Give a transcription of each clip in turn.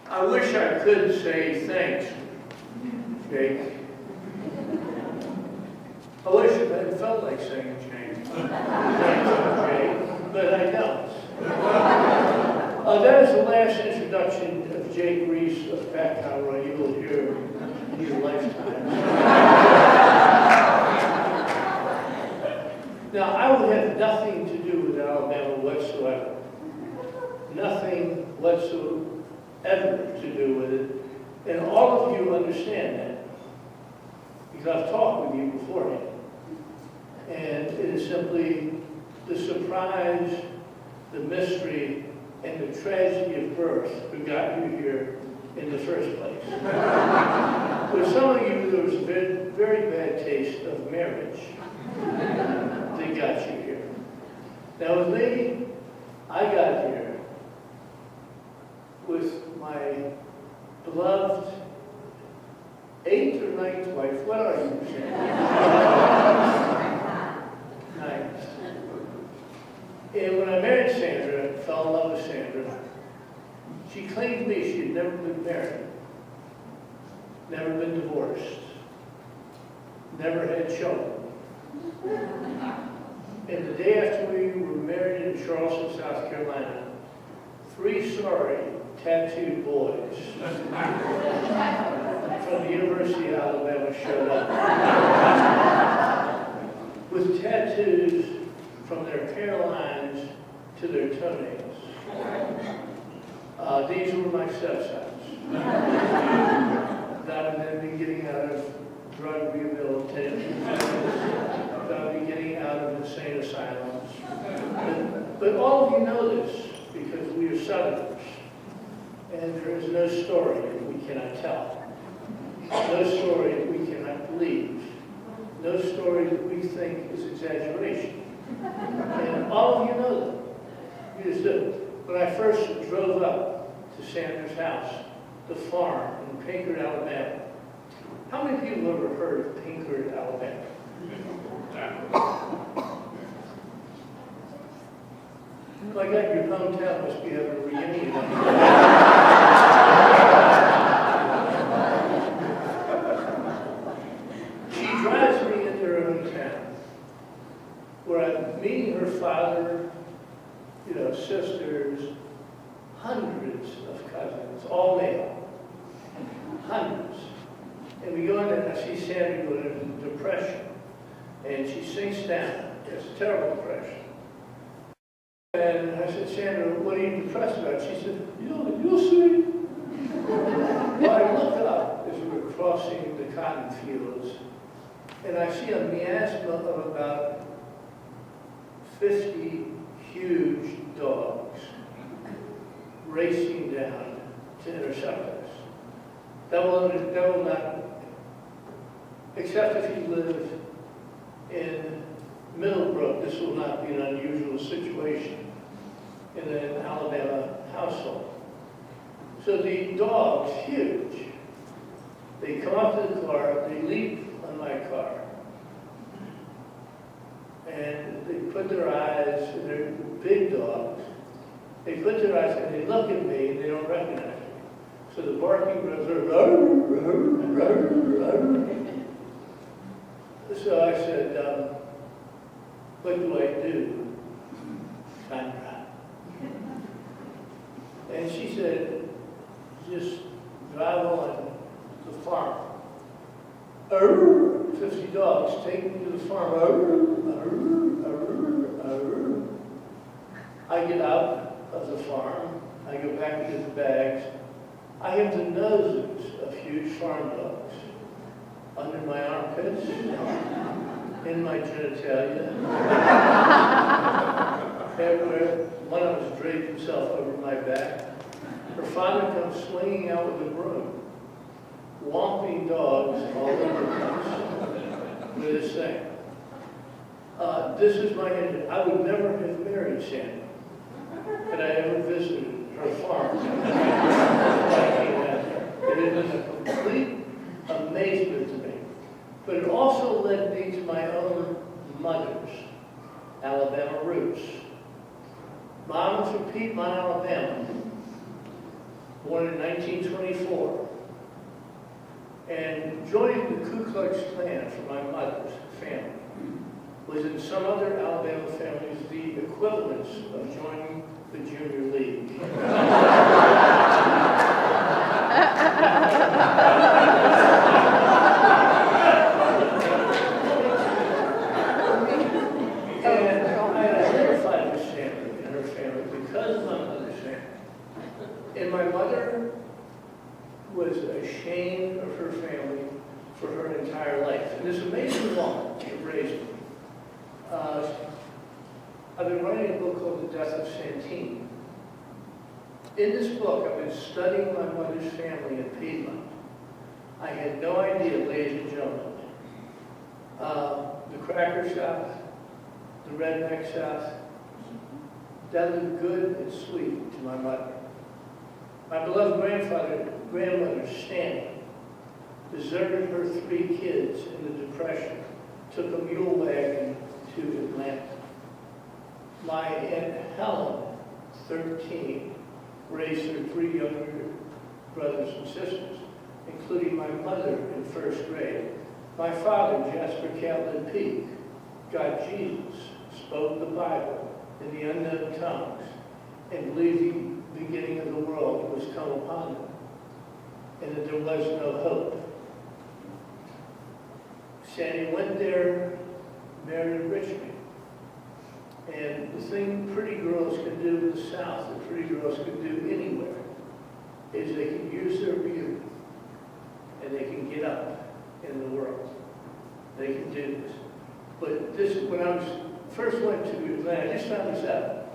I wish I could say thanks, Jake. I wish it felt like saying thanks, Jake, but I don't. That is the last introduction of Jake Reese of Pat Conroy you will hear in your lifetime. Now, I would have nothing to do with Alabama whatsoever. Nothing whatsoever to do with it. And all of you understand that. Because I've talked with you beforehand. And it is simply the surprise, the mystery, and the tragedy of birth who got you here in the first place. With some of you, there was a very, very bad taste of marriage that got you here. Now with me, I got here with my beloved 8th or 9th wife. What are you saying? 9th. And when I married Sandra, fell in love with Sandra, she claimed to me she had never been married, never been divorced, never had children. And the day after we were married in Charleston, South Carolina, 3 sorry tattooed boys from the University of Alabama showed up with tattoos from their hairlines to their toenails. These were my stepsons. That would then be getting out of drug rehabilitation, that would be getting out of insane asylums. But all of you know this because we are Southerners, and there is no story that we cannot tell, no story that we cannot believe, no story that we think is exaggeration. And all of you know that. You just do. When I first drove up to Sandra's house, the farm in Pinkard, Alabama, how many people have ever heard of Pinkard, Alabama? Like that, your hometown must be having a reunion. She drives me into her own town, where I'm meeting her father, sisters, hundreds of cousins, all male, hundreds. And we go in there, and I see Sandra go into depression, and she sinks down. It's a terrible depression. And I said, Sandra, what are you depressed about? She said, you'll see. Well, I look up as we're crossing the cotton fields, and I see a miasma of about 50 huge dogs racing down to intercept us. That will not, except if you live in Middlebrook, this will not be an unusual situation in an Alabama household. So the dogs, huge, they come up to the car, they leap on my car, and they put their eyes, and they're big dogs, they put their eyes and they look at me and they don't recognize me. So the barking goes, so I said, what do I do, Sandra? And she said, just drive on the farm. 50 dogs take me to the farm. I get out of the farm. I go back to get the bags. I have the noses of huge farm dogs under my armpits, in my genitalia, everywhere. One of them draped himself over my back. Her father comes swinging out with a broom, whomping dogs all over the place with his thing. This is my engine. I would never have married Sandra had I ever visited her farm. It was a complete amazement to me. But it also led me to my own mother's Alabama roots. Mom was from Piedmont, Alabama. born in 1924, and joining the Ku Klux Klan for my mother's family was in some other Alabama families the equivalence of joining the Junior League. And I identified this family and her family because of my mother's family. And my mother was ashamed of her family for her entire life. And this amazing woman that raised me. I've been writing a book called The Death of Santini. In this book, I've been studying my mother's family in Piedmont. I had no idea, ladies and gentlemen, the cracker shop, the redneck shop, that was good and sweet to my mother. My beloved grandmother, Stanley, deserted her 3 kids in the Depression, took a mule wagon to Atlanta. My Aunt Helen, 13, raised her 3 younger brothers and sisters, including my mother in 1st grade. My father, Jasper Catlin Peak, got Jesus, spoke the Bible in the unknown tongues, and believed the beginning of the world was come upon them, and that there was no hope. Sandy went there, married a rich man. And the thing pretty girls can do in the South, that pretty girls can do anywhere, is they can use their beauty and they can get up in the world. They can do this. But this, when I first went to Atlanta, I just found this out.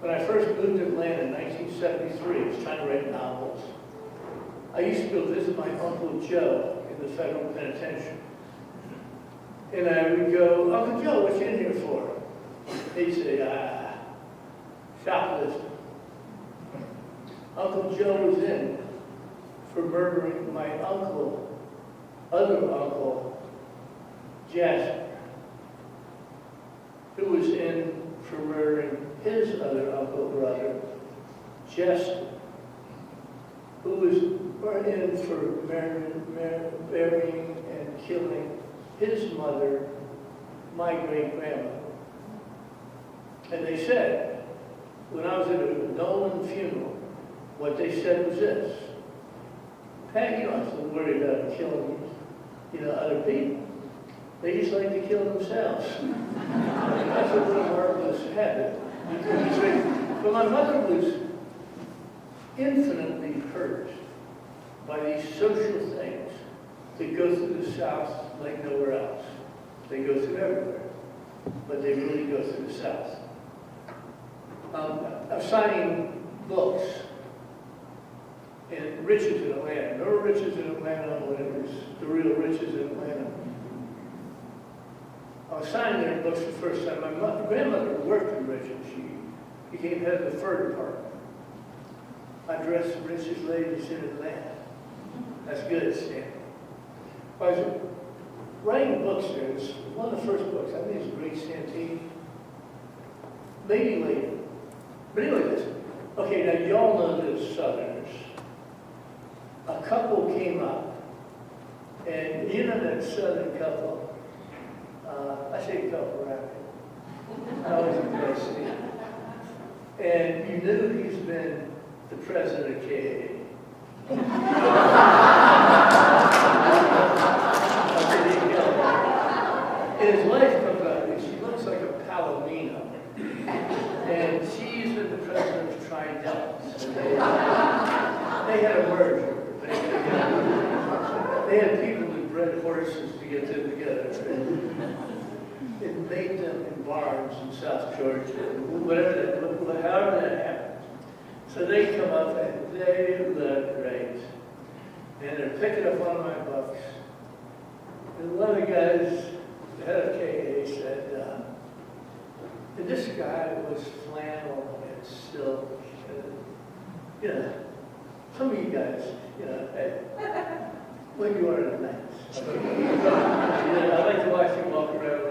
When I first moved to Atlanta in 1973, I was trying to write novels. I used to go visit my Uncle Joe in the federal penitentiary. And I would go, Uncle Joe, what you in here for? He'd say, shoplifting. Uncle Joe was in for murdering my other uncle, Jasper, who was in for murdering his other uncle brother, Jester, who was in for burying and killing his mother, my great-grandmother. And they said, when I was at a Nolan funeral, what they said was this: Pat, you don't have to worry about killing, other people. They just like to kill themselves. That's a real marvelous habit. But my mother was infinitely hurt by these social things that go through the South like nowhere else. They go through everywhere, but they really go through the South. I'm signing books in Riches in Atlanta. Remember Riches in Atlanta when it was the real Riches in Atlanta? I was signing their books the first time. My grandmother worked in Riches. She became head of the fur department. I dressed the richest ladies in Atlanta. That's good, Stan. I was writing books there. It was one of the first books. I think it was Great Santini. Maybe later. But anyway, listen. Okay, now y'all know the Southerners. A couple came up, and that Southern couple, I say couple, right? I was impressed. And you knew he's been the president of KA. And his wife comes up, and she looks like a palomino. And she's been the president of Trident. So they had a merger. They had people that bred horses to get them together. It made them in barns in South Georgia, however that happened. So they come up and they look great. And they're picking up one of my books. And one of the guys, the head of KA, said, and this guy was flannel and silk. Some of you guys, hey, when you are in nice. I like to watch you walk around.